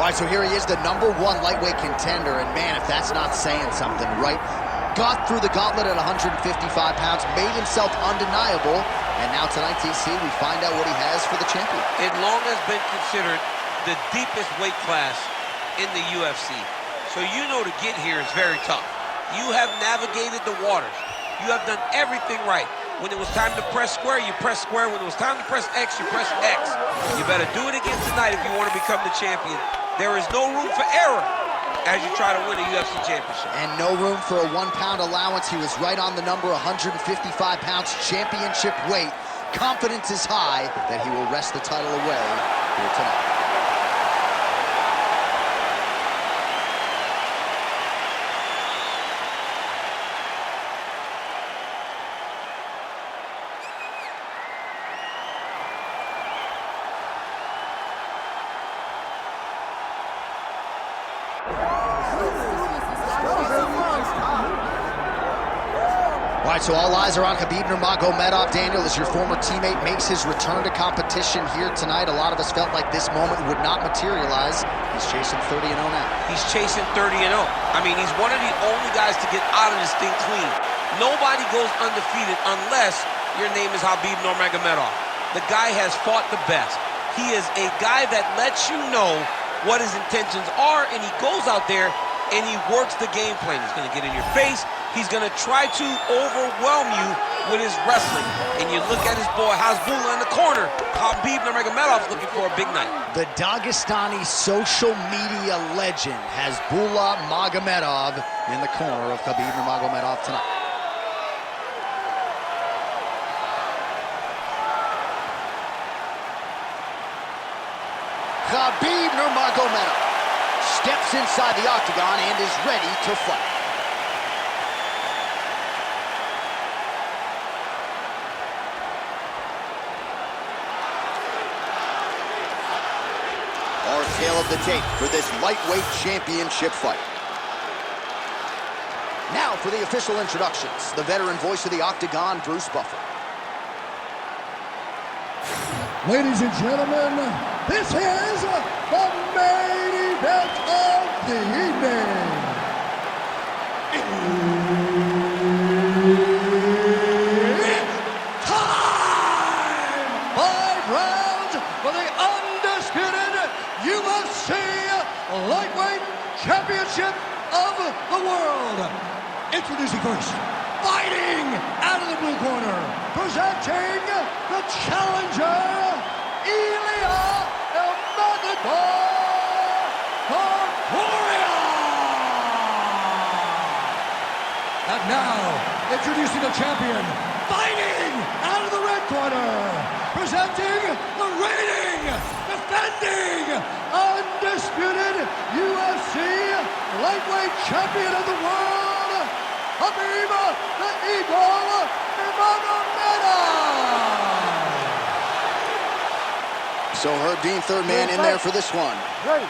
All right, so here he is, the #1 lightweight contender, and man, if that's not saying something, right? Got through the gauntlet at 155 pounds, made himself undeniable, and now tonight, TC, we find out what he has for the champion. It long has been considered the deepest weight class in the UFC. So you know to get here is very tough. You have navigated the waters. You have done everything right. When it was time to press square, you press square. When it was time to press X, you press X. You better do it again tonight if you want to become the champion. There is no room for error as you try to win a UFC championship. And no room for a 1 pound allowance. He was right on the number, 155 pounds, championship weight. Confidence is high that he will wrest the title away here tonight. All right, so all eyes are on Khabib Nurmagomedov. Daniel, as your former teammate makes his return to competition here tonight, a lot of us felt like this moment would not materialize. He's chasing 30-0 now. He's chasing 30-0. I mean, he's one of the only guys to get out of this thing clean. Nobody goes undefeated unless your name is Khabib Nurmagomedov. The guy has fought the best. He is a guy that lets you know what his intentions are, and he goes out there and he works the game plan. He's going to get in your face. He's going to try to overwhelm you with his wrestling. And you look at his boy Hasbulla in the corner. Khabib Nurmagomedov's looking for a big night. The Dagestani social media legend Hasbulla Magomedov in the corner of Khabib Nurmagomedov tonight. Khabib Nurmagomedov steps inside the octagon and is ready to fight. Our tale of the tape for this lightweight championship fight. Now for the official introductions, the veteran voice of the octagon, Bruce Buffer. Ladies and gentlemen, this is the main event of the evening. It's time! 5 rounds for the undisputed UFC Lightweight Championship of the world. Introducing first, fighting out of the blue corner, presenting the challenger, Ilia Topuria. And now, introducing the champion, fighting out of the red corner, presenting the reigning, defending, undisputed UFC lightweight champion of the world, Khabib the Eagle Nurmagomedov. So Herb Dean, third man in there for this one. Ready.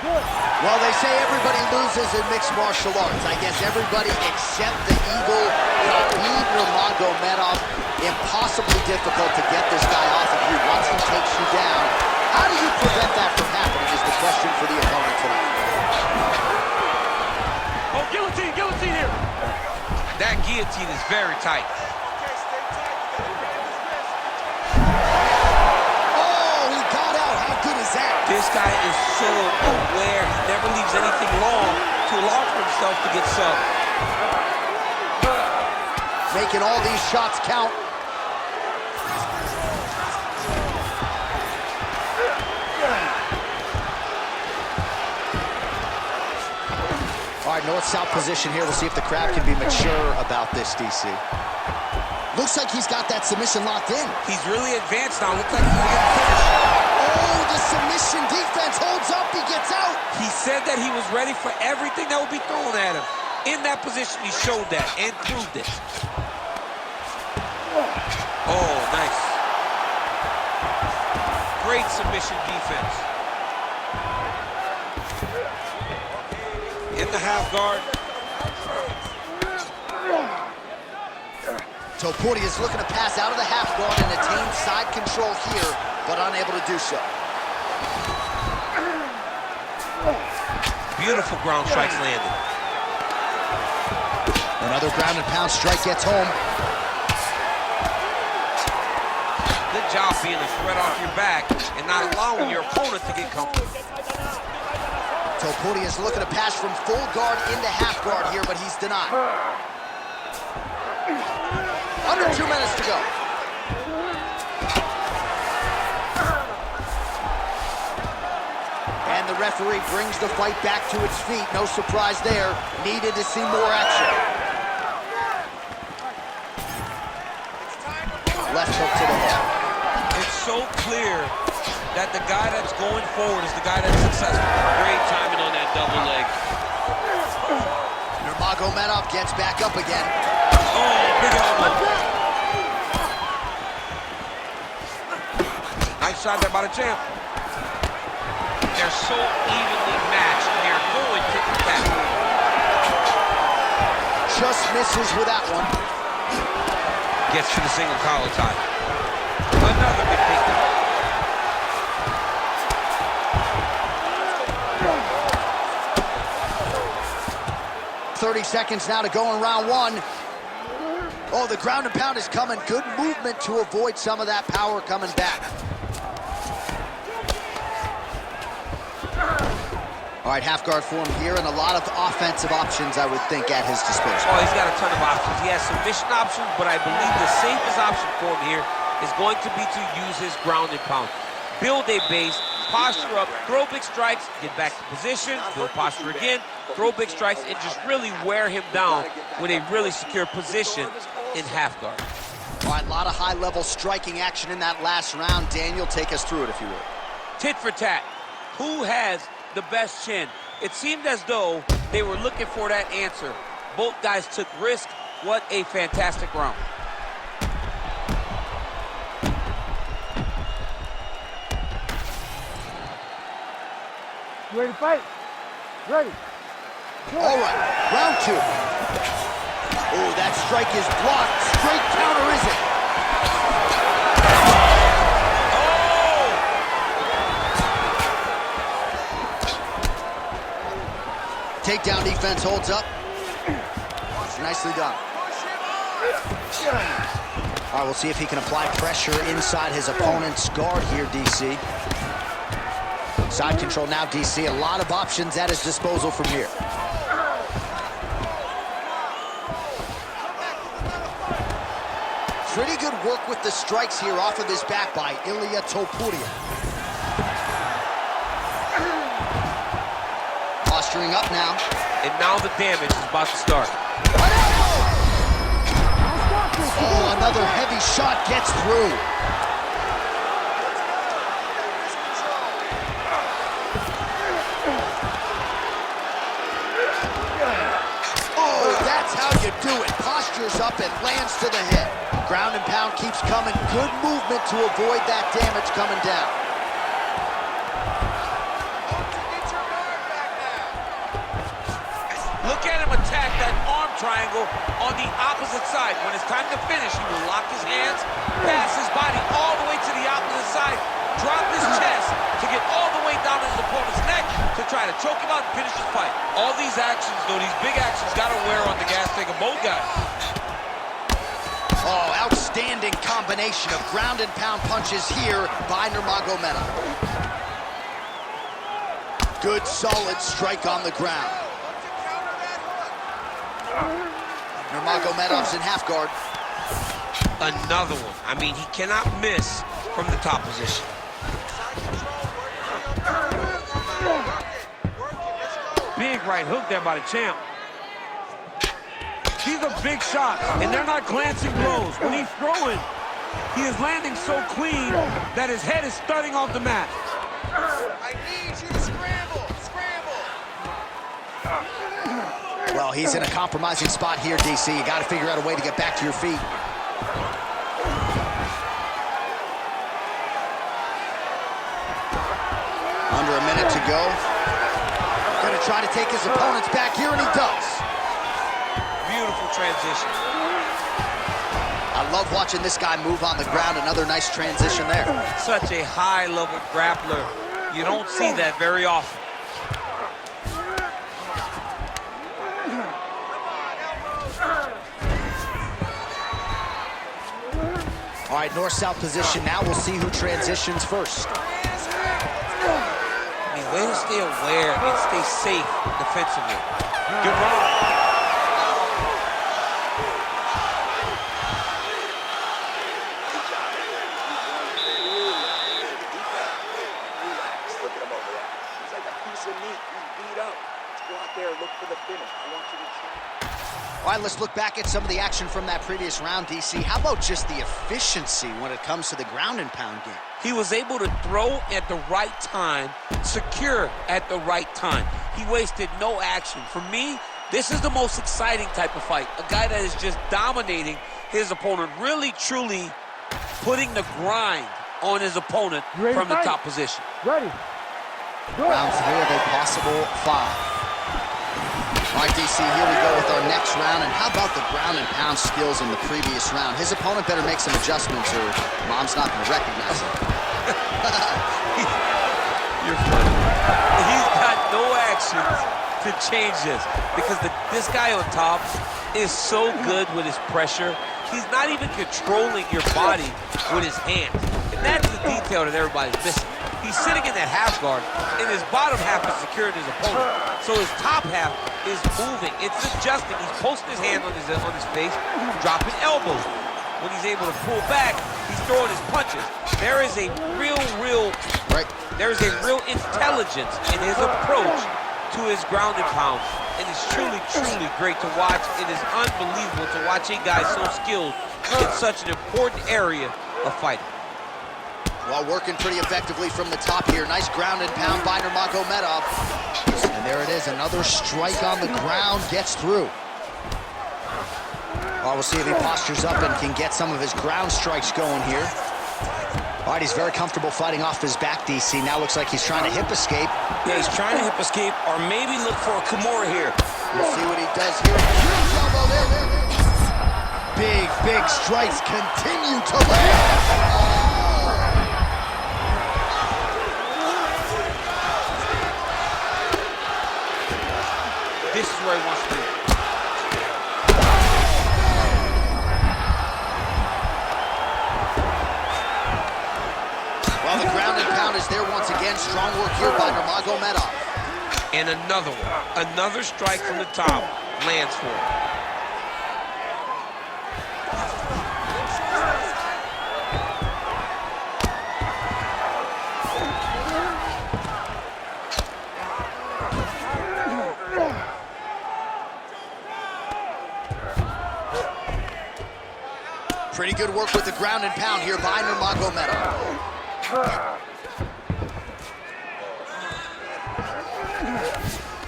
Good. Well, they say everybody loses in mixed martial arts. I guess everybody except the Eagle, Khabib Nurmagomedov. Impossibly difficult to get this guy off of you once he takes you down. How do you prevent that from happening is the question for the opponent tonight. Oh, guillotine, guillotine here. That guillotine is very tight. This guy is so aware. He never leaves anything long to allow for himself to get subbed. Making all these shots count. All right, north-south position here. We'll see if the crowd can be mature about this, DC. Looks like he's got that submission locked in. He's really advanced now. Looks like he's going to get finished. Oh, the submission defense holds up. He gets out. He said that he was ready for everything that would be thrown at him. In that position, he showed that and proved it. Oh, nice. Great submission defense. In the half guard. Topuria is looking to pass out of the half guard and attain side control here, but unable to do so. Beautiful ground strikes landed. Another ground and pound strike gets home. Good job being a threat off your back and not allowing your opponent to get comfortable. Topuria is looking to pass from full guard into half guard here, but he's denied. Under 2 minutes to go. And the referee brings the fight back to its feet. No surprise there. Needed to see more action. Left hook to the head. It's so clear that the guy that's going forward is the guy that's successful. Great timing on that double leg. Nurmagomedov gets back up again. Oh, big elbow. Nice shot there by the champ. They're so evenly matched. They're going to the back. Just misses with that one. Gets to the single collar tie. Another big takedown. 30 seconds now to go in round one. Oh, the ground and pound is coming. Good movement to avoid some of that power coming back. All right, half guard form here, and a lot of offensive options, I would think, at his disposal. Oh, he's got a ton of options. He has submission options, but I believe the safest option for him here is going to be to use his ground and pound. Build a base, posture up, throw big strikes, get back to position, build posture again, throw big strikes, and just really wear him down with a really secure position in half guard. All right, a lot of high-level striking action in that last round. Daniel, take us through it, if you would. Tit for tat. Who has the best chin? It seemed as though they were looking for that answer. Both guys took risk. What a fantastic round. You ready to fight? Ready. All right, round two. Oh, that strike is blocked. Straight counter, is it? Takedown defense holds up. Nicely done. All right, we'll see if he can apply pressure inside his opponent's guard here, DC. Side control now, DC. A lot of options at his disposal from here. Pretty good work with the strikes here off of his back by Ilia Topuria. Posturing up now. And now the damage is about to start. Oh, another heavy shot gets through. Oh, that's how you do it. Postures up and lands to the head. Ground and pound keeps coming. Good movement to avoid that damage coming down. Look at him attack that arm triangle on the opposite side. When it's time to finish, he will lock his hands, pass his body all the way to the opposite side, drop his chest to get all the way down to his opponent's neck to try to choke him out and finish his fight. All these actions, though, these big actions, got to wear on the gas tank of both guys. Oh, outstanding combination of ground and pound punches here by Nurmagomedov. Good, solid strike on the ground. Nurmagomedov's in half guard. Another one. I mean, he cannot miss from the top position. Big right hook there by the champ. These are big shots, and they're not glancing blows. When he's throwing, he is landing so clean that his head is starting off the mat. I need you to scramble, scramble. Well, he's in a compromising spot here, DC. You got to figure out a way to get back to your feet. Under a minute to go. Going to try to take his opponents back here, and he does. Beautiful transition. I love watching this guy move on the ground. Another nice transition there. Such a high-level grappler. You don't see that very often. All right, north-south position now. We'll see who transitions first. I mean, way to stay aware and stay safe defensively. Good run. All right, let's look back at some of the action from that previous round, DC. How about just the efficiency when it comes to the ground and pound game? He was able to throw at the right time, secure at the right time. He wasted no action. For me, this is the most exciting type of fight. A guy that is just dominating his opponent, really, truly putting the grind on his opponent from the top position. Ready. Round 3 of a possible 5. All right, DC, here we go with our next round. And how about the ground and pound skills in the previous round? His opponent better make some adjustments or Mom's not going to recognize him. You're funny. He's got no actions to change this because this guy on top is so good with his pressure. He's not even controlling your body with his hands. And that's the detail that everybody's missing. He's sitting in that half guard, and his bottom half is securing his opponent. So his top half is moving. It's adjusting. He's posting his hand on his face, dropping elbows. When he's able to pull back, he's throwing his punches. There is a real intelligence in his approach to his ground and pound. And it's truly, truly great to watch. It is unbelievable to watch a guy so skilled in such an important area of fighting. Well, working pretty effectively from the top here. Nice ground and pound by Nurmagomedov. And there it is, another strike on the ground, gets through. Well, we'll see if he postures up and can get some of his ground strikes going here. All right, he's very comfortable fighting off his back, DC. Now looks like he's trying to hip escape. Yeah, he's trying to hip escape or maybe look for a Kimura here. We'll see what he does here. Big strikes continue to land. This is where he wants to be. Well, the ground and pound is there once again. Strong work here by Nurmagomedov. And another one. Another strike from the top lands for him. Pretty good work with the ground and pound here by Nurmagomedov.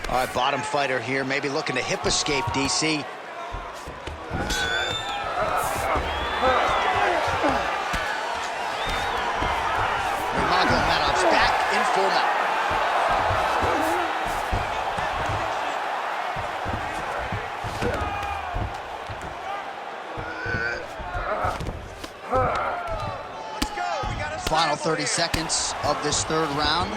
All right, bottom fighter here, maybe looking to hip escape, DC. Nurmagomedov's back in full mount. Final 30 seconds of this third round.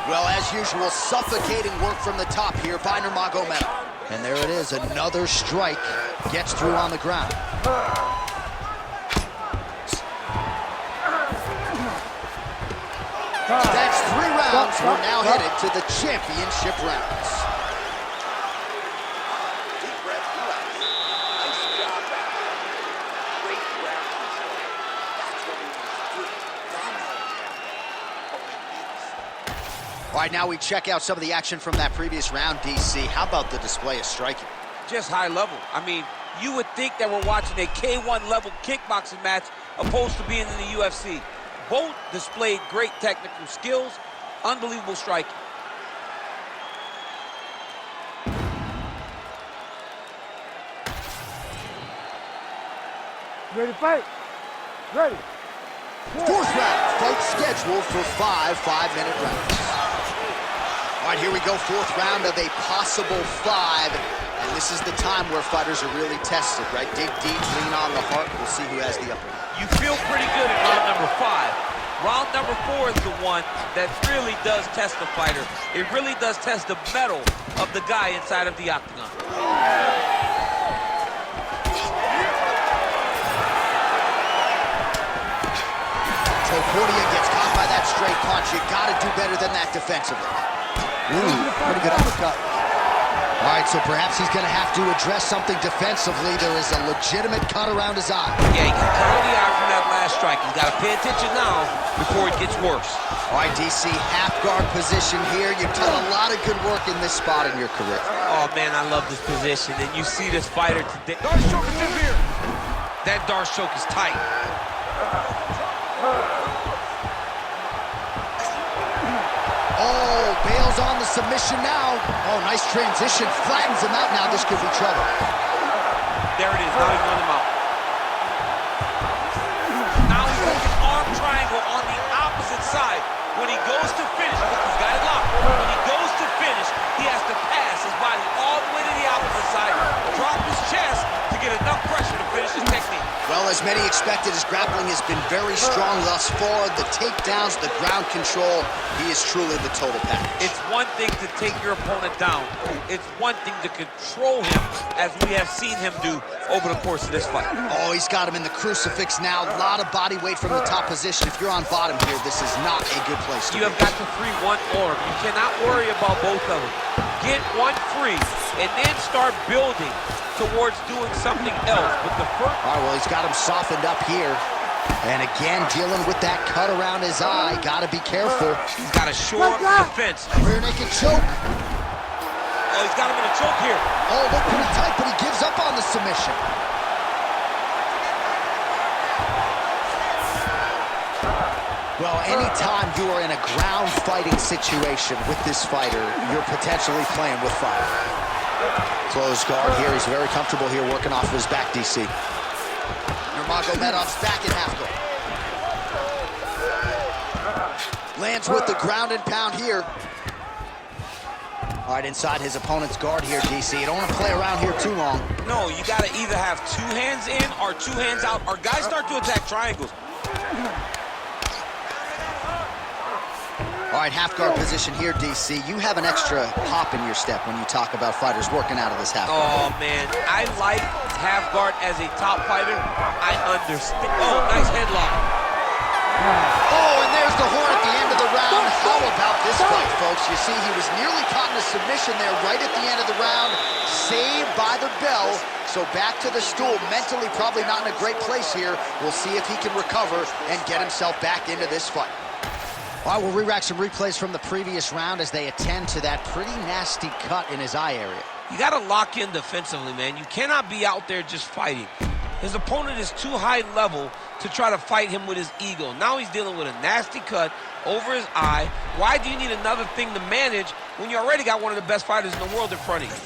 Well, as usual, suffocating work from the top here by Nurmagomedov. And there it is, another strike gets through on the ground. That's 3 rounds. We're now headed to the championship rounds. All right, now we check out some of the action from that previous round, DC. How about the display of striking? Just high level. I mean, you would think that we're watching a K1 level kickboxing match opposed to being in the UFC. Both displayed great technical skills, unbelievable striking. Ready to fight? Ready. Fourth round, fight scheduled for 5 5-minute rounds. All right, here we go, fourth round of a possible 5. And this is the time where fighters are really tested, right? Dig deep, lean on the heart. We'll see who has the upper hand. You feel pretty good at round number 5. Round number 4 is the one that really does test the fighter. It really does test the mettle of the guy inside of the octagon. Topuria gets caught by that straight punch. You gotta do better than that defensively. Ooh, pretty good uppercut. All right, so perhaps he's gonna have to address something defensively. There is a legitimate cut around his eye. Yeah, he got cut on the eye from that last strike. He's gotta pay attention now before it gets worse. All right, DC, half guard position here. You've done a lot of good work in this spot in your career. Oh, man, I love this position. And you see this fighter today. Darce choke is in here. That Darce choke is tight. Oh, bails on the submission now. Oh, nice transition. Flattens him out now. This could be trouble. There it is. Now he's running him out. Now he's looking arm triangle on the opposite side. When he goes to finish, he's got it locked. When he goes to finish, he has to pass his body all the way to the opposite side, drop his chest to get enough pressure to finish his technique. Well, as many expected, his grappling has been very strong thus far. The takedowns, the ground control, he is truly the total package. It's one thing to take your opponent down. It's one thing to control him, as we have seen him do over the course of this fight. Oh, he's got him in the crucifix now. A lot of body weight from the top position. If you're on bottom here, this is not a good place to be. You have got to free one arm. You cannot worry about both of them. Get one free, and then start building towards doing something else. But the first... All right, well, he's got him softened up here. And again, dealing with that cut around his eye. Got to be careful. He's got to shore up the defense. Rear naked choke. Oh, he's got him in a choke here. Oh, look pretty tight, but he gives up on the submission. Well, anytime you are in a ground fighting situation with this fighter, you're potentially playing with fire. Closed guard here. He's very comfortable here working off of his back, DC. Nurmagomedov's back in half guard. Lands with the ground and pound here. All right, inside his opponent's guard here, DC. You don't want to play around here too long. No, you got to either have two hands in or two hands out, or guys start to attack triangles. All right, half guard position here, DC. You have an extra pop in your step when you talk about fighters working out of this half guard. Oh, man. I like half guard as a top fighter. I understand. Oh, nice headlock. Oh, and there's the horn at the end of the round. How about this fight, folks? You see, he was nearly caught in a submission there right at the end of the round. Saved by the bell. So back to the stool. Mentally probably not in a great place here. We'll see if he can recover and get himself back into this fight. All right, we'll re-rack some replays from the previous round as they attend to that pretty nasty cut in his eye area. You got to lock in defensively, man. You cannot be out there just fighting. His opponent is too high level to try to fight him with his ego. Now he's dealing with a nasty cut over his eye. Why do you need another thing to manage when you already got one of the best fighters in the world in front of you?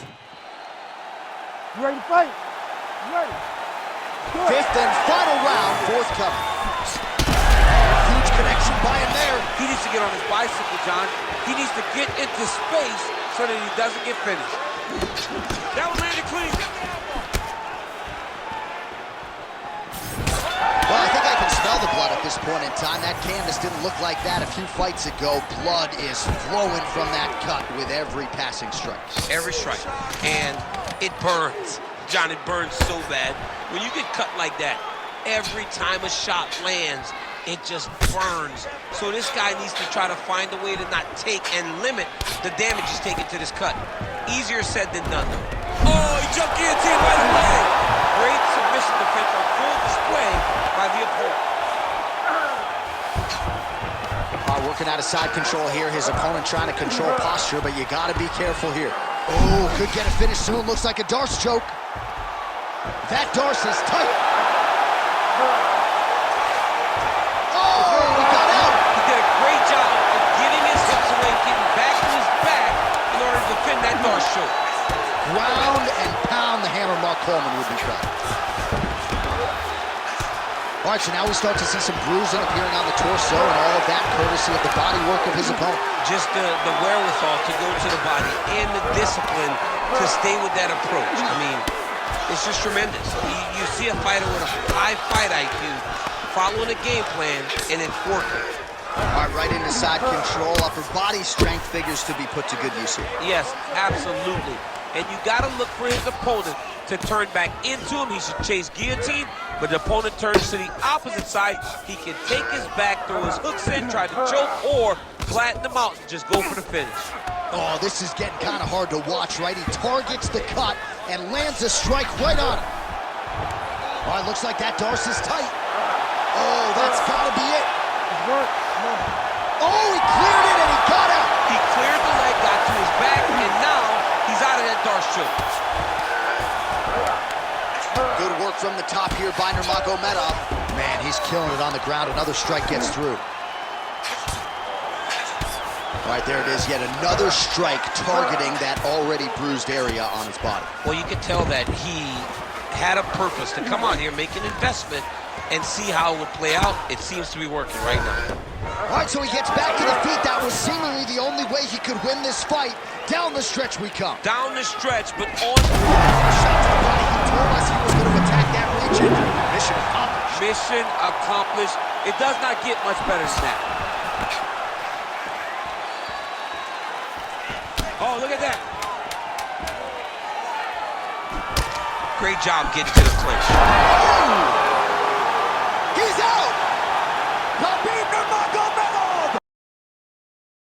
You ready to fight? You ready? Fifth and final round, forthcoming. Huge connection by him there. He needs to get on his bicycle, John. He needs to get into space so that he doesn't get finished. That was landed clean. Well, I think I can smell the blood at this point in time. That canvas didn't look like that a few fights ago. Blood is flowing from that cut with every passing strike. Every strike. And it burns. John, it burns so bad. When you get cut like that, every time a shot lands, it just burns. So this guy needs to try to find a way to not take and limit the damage he's taking to this cut. Easier said than done, though. Oh, he jumped guillotine right away. Great submission defense on full display by the opponent. Working out of side control here. His opponent trying to control posture, but you got to be careful here. Oh, could get a finish soon. Looks like a Darce choke. That Darce is tight. That Darce choke. Ground and pound the hammer Mark Coleman would be proud. All right, so now we start to see some bruising appearing on the torso, and all of that courtesy of the body work of his opponent. Just the wherewithal to go to the body and the discipline to stay with that approach. I mean, it's just tremendous. You see a fighter with a high fight IQ following a game plan, and it's working. All right, right into side control. Upper body strength figures to be put to good use here. Yes, absolutely. and you got to look for his opponent to turn back into him. He should chase guillotine, but the opponent turns to the opposite side. He can take his back, throw his hooks in, try to choke, or flatten him out and just go for the finish. Oh, this is getting kind of hard to watch, right? He targets the cut and lands a strike right on him. Oh, it looks like that Darce's tight. Oh, that's got to be it. Oh, he cleared it and he got out. He cleared the leg, got to his back, and now he's out of that Darce choke. Good work from the top here by Nurmagomedov. Man, he's killing it on the ground. Another strike gets through. All right, there it is. Yet another strike targeting that already bruised area on his body. Well, you could tell that he had a purpose to come on here, make an investment, and see how it would play out. It seems to be working right now. All right, so he gets back to the feet. That was seemingly the only way he could win this fight. Down the stretch we come. Down the stretch, but on... Shot to the body. He told us he was going to attack that region. Mission accomplished. Mission accomplished. It does not get much better than that. Oh, look at that. Great job getting to the clinch. He's out! Khabib